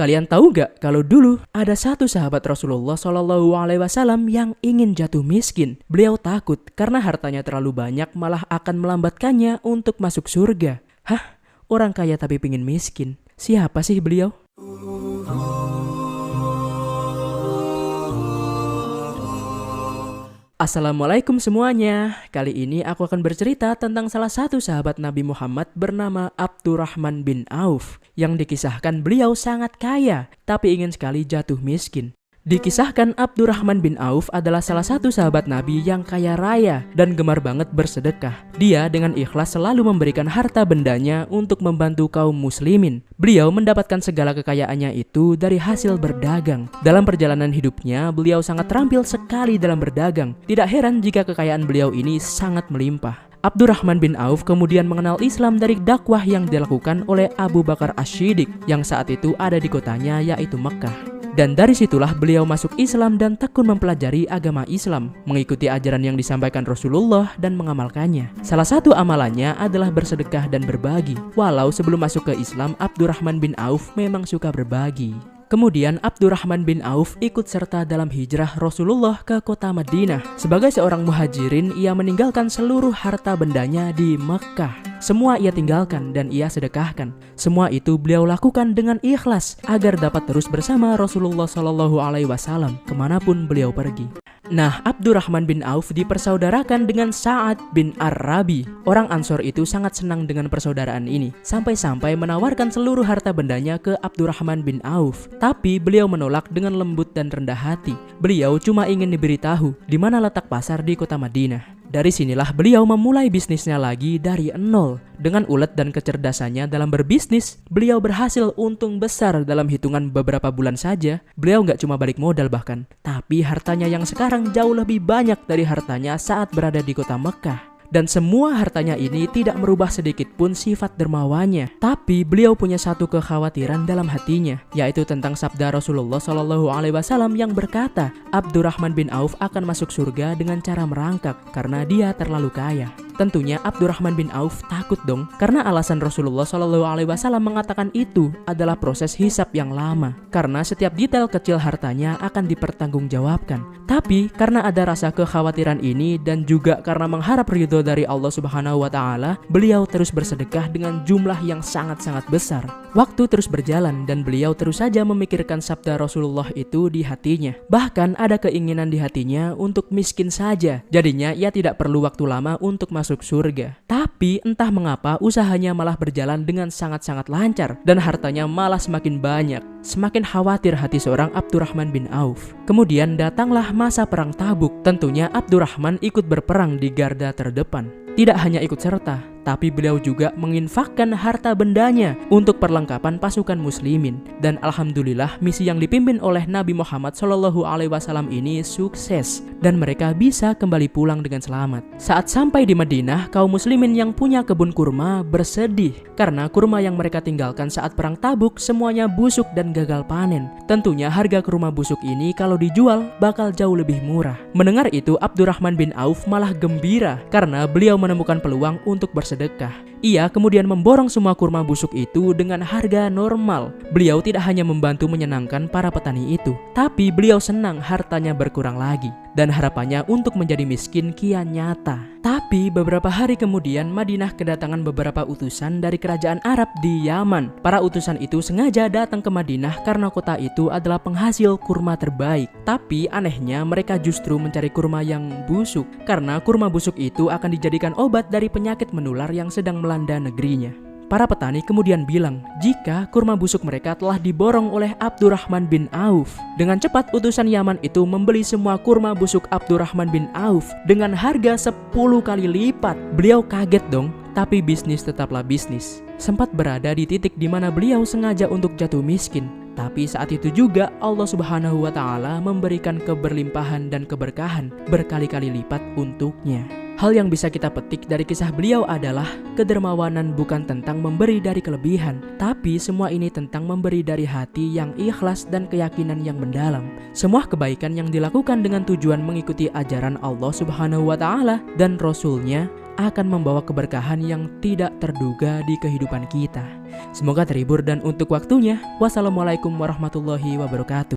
Kalian tahu gak kalau dulu ada satu sahabat Rasulullah SAW yang ingin jatuh miskin. Beliau takut karena hartanya terlalu banyak malah akan melambatkannya untuk masuk surga. Hah? Orang kaya tapi pingin miskin? Siapa sih beliau? Assalamualaikum semuanya. Kali ini aku akan bercerita tentang salah satu sahabat Nabi Muhammad bernama Abdurrahman bin Auf, yang dikisahkan beliau sangat kaya tapi ingin sekali jatuh miskin. Dikisahkan Abdurrahman bin Auf adalah salah satu sahabat Nabi yang kaya raya dan gemar banget bersedekah. Dia dengan ikhlas selalu memberikan harta bendanya untuk membantu kaum muslimin. Beliau mendapatkan segala kekayaannya itu dari hasil berdagang. Dalam perjalanan hidupnya, beliau sangat terampil sekali dalam berdagang. Tidak heran jika kekayaan beliau ini sangat melimpah. Abdurrahman bin Auf kemudian mengenal Islam dari dakwah yang dilakukan oleh Abu Bakar Ash-Shiddiq yang saat itu ada di kotanya, yaitu Mekkah. Dan dari situlah beliau masuk Islam dan tekun mempelajari agama Islam, mengikuti ajaran yang disampaikan Rasulullah dan mengamalkannya. Salah satu amalannya adalah bersedekah dan berbagi. Walau sebelum masuk ke Islam, Abdurrahman bin Auf memang suka berbagi. Kemudian Abdurrahman bin Auf ikut serta dalam hijrah Rasulullah ke kota Madinah. Sebagai seorang muhajirin, ia meninggalkan seluruh harta bendanya di Mekkah. Semua ia tinggalkan dan ia sedekahkan. Semua itu beliau lakukan dengan ikhlas agar dapat terus bersama Rasulullah SAW kemanapun beliau pergi. Nah, Abdurrahman bin Auf dipersaudarakan dengan Sa'ad bin Ar-Rabi. Orang Ansor itu sangat senang dengan persaudaraan ini, sampai-sampai menawarkan seluruh harta bendanya ke Abdurrahman bin Auf. Tapi beliau menolak dengan lembut dan rendah hati. Beliau cuma ingin diberitahu di mana letak pasar di kota Madinah. Dari sinilah beliau memulai bisnisnya lagi dari nol. Dengan ulet dan kecerdasannya dalam berbisnis, beliau berhasil untung besar dalam hitungan beberapa bulan saja. Beliau nggak cuma balik modal bahkan, tapi hartanya yang sekarang jauh lebih banyak dari hartanya saat berada di kota Mekkah. Dan semua hartanya ini tidak merubah sedikit pun sifat dermawannya. Tapi beliau punya satu kekhawatiran dalam hatinya, yaitu tentang sabda Rasulullah SAW yang berkata, Abdurrahman bin Auf akan masuk surga dengan cara merangkak karena dia terlalu kaya. Tentunya Abdurrahman bin Auf takut dong, karena alasan Rasulullah SAW mengatakan itu adalah proses hisab yang lama, karena setiap detail kecil hartanya akan dipertanggungjawabkan. Tapi karena ada rasa kekhawatiran ini dan juga karena mengharap ridho dari Allah Subhanahu wa Ta'ala, beliau terus bersedekah dengan jumlah yang sangat-sangat besar. Waktu terus berjalan dan beliau terus saja memikirkan sabda Rasulullah itu di hatinya. Bahkan ada keinginan di hatinya untuk miskin saja. Jadinya ia tidak perlu waktu lama untuk masuk surga. Tapi entah mengapa usahanya malah berjalan dengan sangat-sangat lancar dan hartanya malah semakin banyak. Semakin khawatir hati seorang Abdurrahman bin Auf. Kemudian datanglah masa perang Tabuk. Tentunya Abdurrahman ikut berperang di garda terdepan. Tidak hanya ikut serta, tapi beliau juga menginfakkan harta bendanya untuk perlengkapan pasukan muslimin. Dan alhamdulillah misi yang dipimpin oleh Nabi Muhammad SAW ini sukses dan mereka bisa kembali pulang dengan selamat. Saat sampai di Madinah, kaum muslimin yang punya kebun kurma bersedih karena kurma yang mereka tinggalkan saat perang Tabuk semuanya busuk dan gagal panen. Tentunya harga kurma busuk ini kalau dijual bakal jauh lebih murah. Mendengar itu Abdurrahman bin Auf malah gembira karena beliau menemukan peluang untuk bersedekah. Ia kemudian memborong semua kurma busuk itu dengan harga normal. Beliau tidak hanya membantu menyenangkan para petani itu, tapi beliau senang hartanya berkurang lagi. Dan harapannya untuk menjadi miskin kian nyata. Tapi beberapa hari kemudian Madinah kedatangan beberapa utusan dari kerajaan Arab di Yaman. Para utusan itu sengaja datang ke Madinah karena kota itu adalah penghasil kurma terbaik. Tapi anehnya mereka justru mencari kurma yang busuk, karena kurma busuk itu akan dijadikan obat dari penyakit menular yang sedang melanda negerinya. Para petani kemudian bilang jika kurma busuk mereka telah diborong oleh Abdurrahman bin Auf. Dengan cepat utusan Yaman itu membeli semua kurma busuk Abdurrahman bin Auf dengan harga 10 kali lipat. Beliau kaget dong, tapi bisnis tetaplah bisnis. Sempat berada di titik di mana beliau sengaja untuk jatuh miskin. Tapi saat itu juga Allah Subhanahu wa Ta'ala memberikan keberlimpahan dan keberkahan berkali-kali lipat untuknya. Hal yang bisa kita petik dari kisah beliau adalah kedermawanan bukan tentang memberi dari kelebihan, tapi semua ini tentang memberi dari hati yang ikhlas dan keyakinan yang mendalam. Semua kebaikan yang dilakukan dengan tujuan mengikuti ajaran Allah Subhanahu wa Ta'ala dan Rasul-Nya akan membawa keberkahan yang tidak terduga di kehidupan kita. Semoga terhibur dan untuk waktunya. Wassalamualaikum warahmatullahi wabarakatuh.